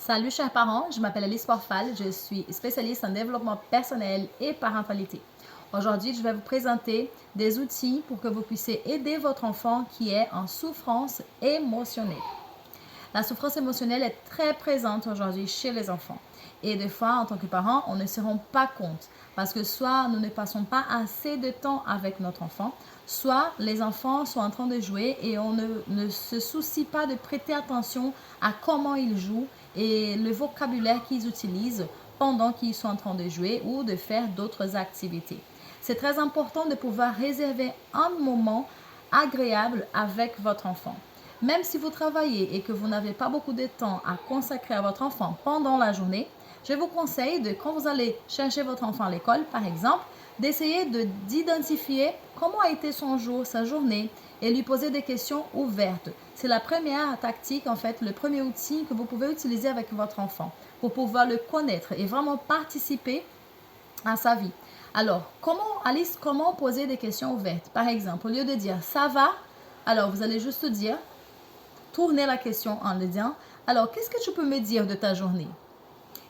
Salut chers parents, je m'appelle Alice Porfal, je suis spécialiste en développement personnel et parentalité. Aujourd'hui, je vais vous présenter des outils pour que vous puissiez aider votre enfant qui est en souffrance émotionnelle. La souffrance émotionnelle est très présente aujourd'hui chez les enfants. Et des fois, en tant que parents, on ne se rend pas compte parce que soit nous ne passons pas assez de temps avec notre enfant, soit les enfants sont en train de jouer et on ne se soucie pas de prêter attention à comment ils jouent et le vocabulaire qu'ils utilisent pendant qu'ils sont en train de jouer ou de faire d'autres activités. C'est très important de pouvoir réserver un moment agréable avec votre enfant. Même si vous travaillez et que vous n'avez pas beaucoup de temps à consacrer à votre enfant pendant la journée, je vous conseille de, quand vous allez chercher votre enfant à l'école, par exemple, d'essayer d'identifier comment a été son jour, sa journée, et lui poser des questions ouvertes. C'est la première tactique, en fait, le premier outil que vous pouvez utiliser avec votre enfant pour pouvoir le connaître et vraiment participer à sa vie. Alors, Alice, comment poser des questions ouvertes? Par exemple, au lieu de dire « ça va », alors vous allez juste dire, tourner la question en le disant « alors, qu'est-ce que tu peux me dire de ta journée ?»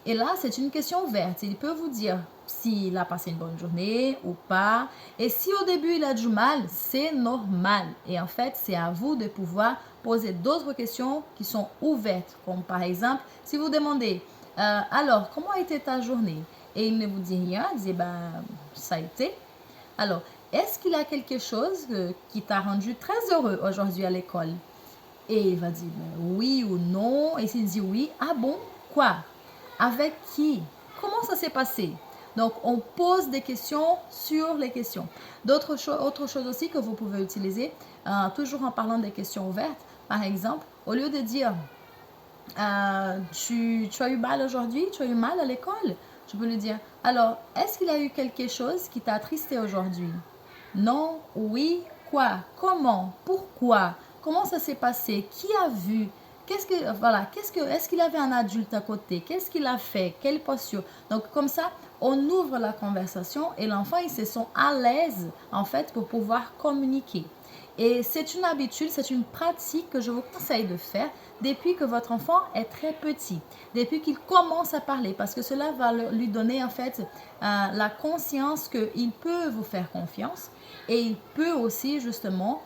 Et là, c'est une question ouverte. Il peut vous dire s'il a passé une bonne journée ou pas. Et si au début, il a du mal, c'est normal. Et en fait, c'est à vous de pouvoir poser d'autres questions qui sont ouvertes. Comme par exemple, si vous demandez alors, comment a été ta journée? Et il ne vous dit rien, il dit ça a été. Alors, est-ce qu'il y a quelque chose qui t'a rendu très heureux aujourd'hui à l'école? Et il va dire oui ou non. Et s'il dit oui, ah bon, quoi? Avec qui? Comment ça s'est passé? Donc, on pose des questions sur les questions. Autre chose aussi que vous pouvez utiliser, toujours en parlant des questions ouvertes, par exemple, au lieu de dire tu as eu mal aujourd'hui, tu as eu mal à l'école, je peux lui dire alors, est-ce qu'il y a eu quelque chose qui t'a attristé aujourd'hui? Non, oui, quoi, comment, pourquoi, comment ça s'est passé, qui a vu, est-ce qu'il avait un adulte à côté, qu'est-ce qu'il a fait, quelle posture. Donc comme ça, on ouvre la conversation et l'enfant, il se sent à l'aise en fait pour pouvoir communiquer. Et c'est une habitude, c'est une pratique que je vous conseille de faire depuis que votre enfant est très petit, depuis qu'il commence à parler, parce que cela va lui donner en fait la conscience qu'il peut vous faire confiance et il peut aussi justement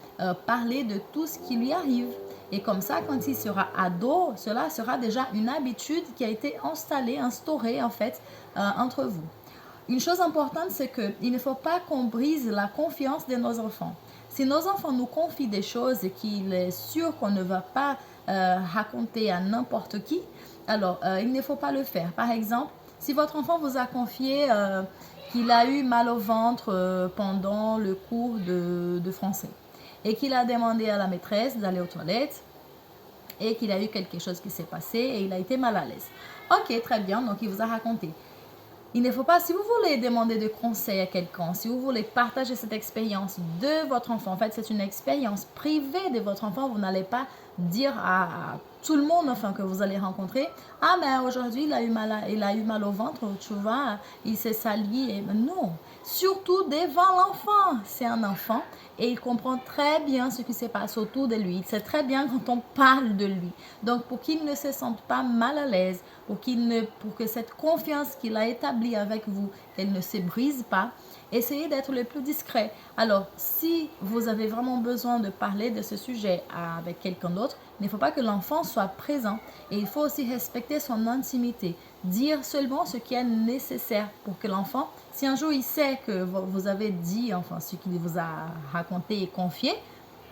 parler de tout ce qui lui arrive. Et comme ça, quand il sera ado, cela sera déjà une habitude qui a été instaurée en fait entre vous. Une chose importante, c'est qu'il ne faut pas qu'on brise la confiance de nos enfants. Si nos enfants nous confient des choses et qu'il est sûr qu'on ne va pas raconter à n'importe qui, alors il ne faut pas le faire. Par exemple, si votre enfant vous a confié qu'il a eu mal au ventre pendant le cours de français et qu'il a demandé à la maîtresse d'aller aux toilettes et qu'il a eu quelque chose qui s'est passé et il a été mal à l'aise. Ok, très bien, donc il vous a raconté. Il ne faut pas, si vous voulez demander de conseils à quelqu'un, si vous voulez partager cette expérience de votre enfant, en fait, c'est une expérience privée de votre enfant, vous n'allez pas dire à tout le monde enfin que vous allez rencontrer, ah mais aujourd'hui il a eu mal au ventre, tu vois, il s'est sali, et non, surtout devant l'enfant, c'est un enfant et il comprend très bien ce qui se passe autour de lui, il sait très bien quand on parle de lui, donc pour qu'il ne se sente pas mal à l'aise, pour que cette confiance qu'il a établie avec vous, qu'elle ne se brise pas, essayez d'être le plus discret. Alors, si vous avez vraiment besoin de parler de ce sujet avec quelqu'un d'autre, il ne faut pas que l'enfant soit présent. Et il faut aussi respecter son intimité. Dire seulement ce qui est nécessaire pour que l'enfant, si un jour il sait que vous avez dit, enfin, ce qu'il vous a raconté et confié,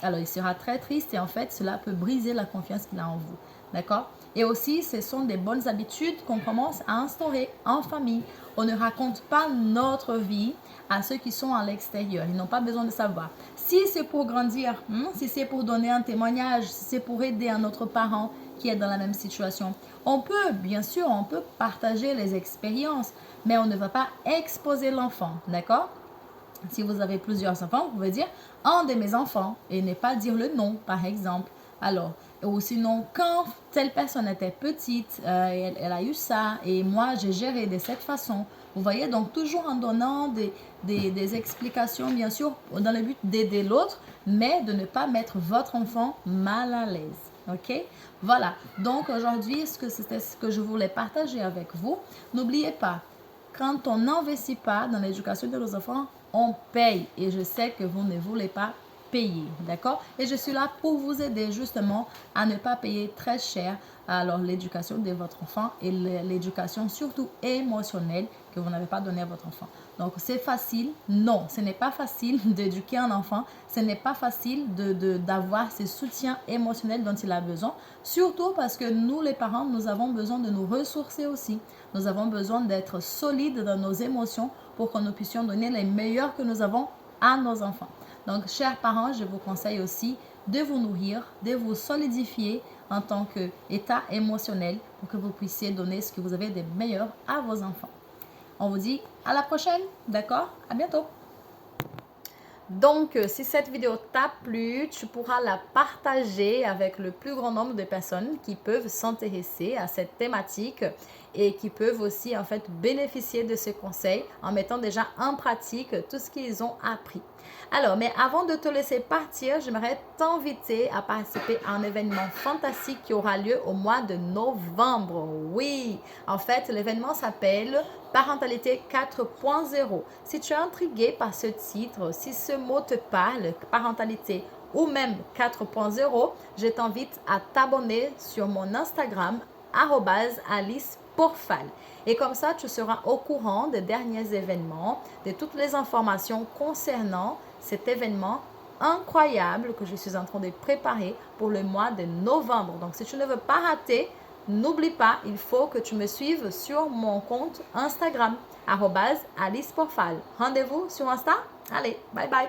alors il sera très triste et en fait, cela peut briser la confiance qu'il a en vous. D'accord? Et aussi, ce sont des bonnes habitudes qu'on commence à instaurer en famille. On ne raconte pas notre vie à ceux qui sont à l'extérieur. Ils n'ont pas besoin de savoir. Si c'est pour grandir, si c'est pour donner un témoignage, si c'est pour aider un autre parent qui est dans la même situation, on peut, bien sûr, on peut partager les expériences, mais on ne va pas exposer l'enfant. D'accord? Si vous avez plusieurs enfants, vous pouvez dire un de mes enfants et ne pas dire le nom, par exemple. Alors, ou sinon, quand telle personne était petite, elle a eu ça et moi, j'ai géré de cette façon. Vous voyez, donc toujours en donnant des explications, bien sûr, dans le but d'aider l'autre, mais de ne pas mettre votre enfant mal à l'aise. OK? Voilà. Donc, aujourd'hui, c'était ce que je voulais partager avec vous. N'oubliez pas, quand on n'investit pas dans l'éducation de nos enfants, on paye. Et je sais que vous ne voulez pas payer. D'accord? Et je suis là pour vous aider justement à ne pas payer très cher alors l'éducation de votre enfant et l'éducation surtout émotionnelle que vous n'avez pas donnée à votre enfant. Donc, c'est facile? Non, ce n'est pas facile d'éduquer un enfant. Ce n'est pas facile d'avoir ce soutien émotionnel dont il a besoin. Surtout parce que nous, les parents, nous avons besoin de nous ressourcer aussi. Nous avons besoin d'être solides dans nos émotions pour que nous puissions donner les meilleurs que nous avons à nos enfants. Donc, chers parents, je vous conseille aussi de vous nourrir, de vous solidifier en tant qu'état émotionnel pour que vous puissiez donner ce que vous avez de meilleur à vos enfants. On vous dit à la prochaine, d'accord? À bientôt! Donc, si cette vidéo t'a plu, tu pourras la partager avec le plus grand nombre de personnes qui peuvent s'intéresser à cette thématique et qui peuvent aussi en fait bénéficier de ces conseils en mettant déjà en pratique tout ce qu'ils ont appris. Alors, mais avant de te laisser partir, j'aimerais t'inviter à participer à un événement fantastique qui aura lieu au mois de novembre. Oui, en fait, l'événement s'appelle Parentalité 4.0. Si tu es intrigué par ce titre, si ce mot te parle, parentalité ou même 4.0, je t'invite à t'abonner sur mon Instagram @aliceporfal. Et comme ça, tu seras au courant des derniers événements, de toutes les informations concernant cet événement incroyable que je suis en train de préparer pour le mois de novembre. Donc, si tu ne veux pas rater, n'oublie pas, il faut que tu me suives sur mon compte Instagram @aliceporfal. Rendez-vous sur Insta. Allez, bye bye.